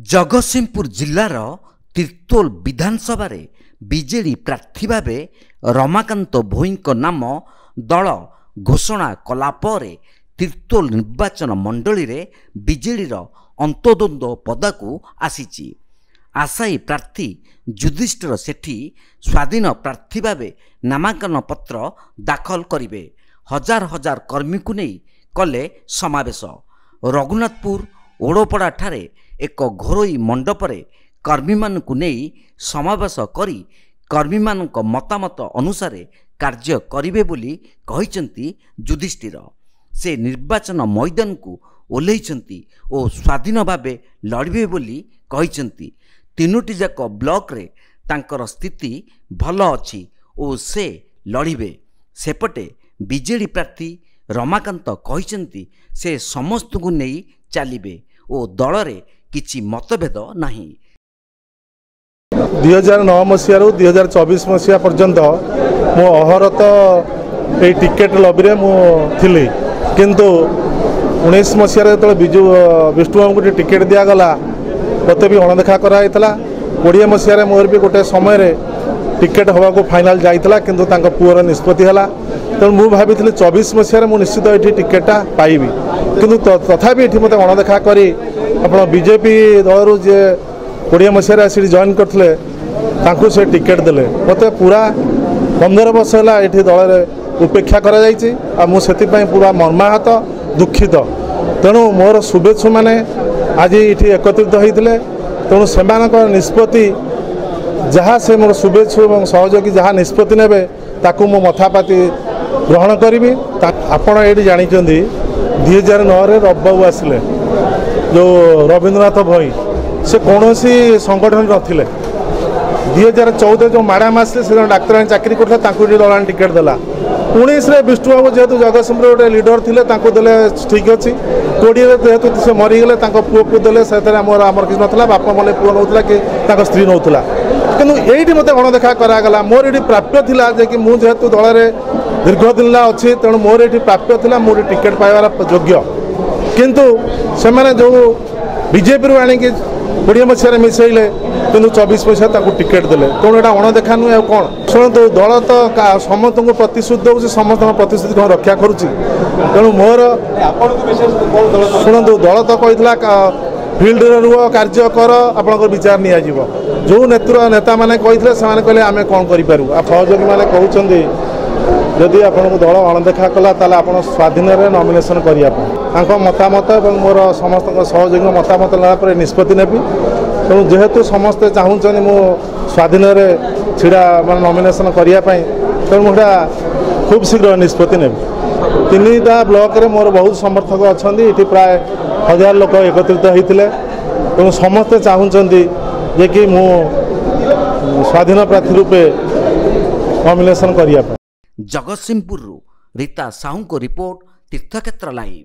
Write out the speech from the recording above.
जगतसिंहपुर जिल्लार तीर्तोल विधानसभा BJD प्रार्थी भाव रमाकांत भोईंक नाम दल घोषणा कलापर तीर्तोल निर्वाचन मंडली रे बीजेडीर अंतद्वंद्व पदाकू आसीची। आशायी प्रार्थी युधिष्ठिर सेठी स्वाधीन प्रार्थी भाव नामांकन पत्र दाखल करिवे। हजार हजार कर्मी को नहीं कले समावेश। रघुनाथपुर ओड़पड़ा ठारे एक घरोई मंडपरे कर्मी मानकु नहीं समावेश करी कर्मी मानक मतामत अनुसार कार्य करिवे बोली कहिसंती युधिष्ठिर। से निर्वाचन मैदान को ओल्लैचंती और स्वाधीन भावे लड़िबे बोली कहिसंती। तीनोटी जाक ब्लॉक रे तांकर स्थिति भल अछि और से लड़िबे। सेपटे बीजेडी प्रार्थी रमाकांत कहिसंती से समस्त को नहीं चलिबे और दल रे किछि मतभेद नाही। 2009 मसीह 2024 मसीहा पर्यंत मो अहरत ए टिकेट लबी रे मु थिली, किंतु 19 मसीह जो विजु विष्णुबाबू को टिकेट दिगला मत भी अणदेखा कराई। 20 मसीह मोर भी गोटे समय रे टिकेट हवा को फाइनाल जाइतला, किंतु तांका पुअर निष्पत्ति हला। तेणु मु भाभी 24 मसीह मु निश्चित ये टिकेटा पाइबी, किंतु तथापि ये मत अणदेखा करी आपण बीजेपी दल जे 20 मसीह आसी जॉइन करते से टिकेट देले। मत पूरा 15 वर्ष है ये दल उपेक्षा मुझे पूरा मर्माहत दुखित। तेणु मोर शुभेच्छु मैंने आज ये एकत्रित होते। तेणु से निष्पत्ति जहाँ से मोर शुभेच्छु और सहयोगी जहाँ निष्पत्ति ने ताकू मो मथापाती ग्रहण करी। आपण ये जानते 2009 रबाबू आसिले जो रवींद्रनाथ भोई से कौन सी संगठन नथिले। 2014 जो मैडम आसले से डाक्तर चाकरी करते दलान टिकेट देला। 19 विष्णुबाबू जेहेतु जगतसिंहपुर गोटे लीडर थिले देले ठीक अच्छी। 20 जेहेतु से मरीगले पुओ को देले से आमर किसी नाला बापा मैंने पुओ नौला कि स्त्री नौला, कितु ये मत अणदेखा करागला। मोर ये प्राप्य थिला जे कि मुझे जेहेतु दल दीर्घ दिन अच्छी, तेणु मोर ये प्राप्य थिला मोर टिकेट पाइबार योग्य। किंतु से जो बीजेपी रू आनिक 20 मसीह मिसैले किंतु 24 मसीह टिकेट देले। तेणु यहाँ अणदेखा नुहे कौन शुणु दल तो समस्त को प्रतिश्रुति दूसरी समस्त प्रतिश्रुति कौन रक्षा करुच्ची। तेणु मोर शुणु दल तो कही फिल्ड रुह कार्य कर आपंकर विचार निजी जो नेता मैंने कहते कहले आम कौन करूँ। सहयोगी मैंने कहते जदि आपको दल अणदेखा कला ताले आप स्वाधीन नॉमिनेशन करने मतामत और मोर समस्त सहयोगी मतामत नापर निष्पत्ति नेबी। तेणु जेहेतु समस्ते चाहूँ मु स्वाधीन छिड़ा मान नॉमिनेशन करने, तेणु मुझे खूब शीघ्र निष्पत्ति नेबी। 3टा ब्लॉक रे मोर बहुत समर्थक अच्छा, ये प्राय 1000 लोक एकत्रित होते। तेणु समस्ते चाहूँगी जे कि मु स्वाधीन प्रार्थी रूपे नॉमिनेशन करने। जगतसिंहपुर रीता साहू को रिपोर्ट तीर्थक्षेत्र लाइव।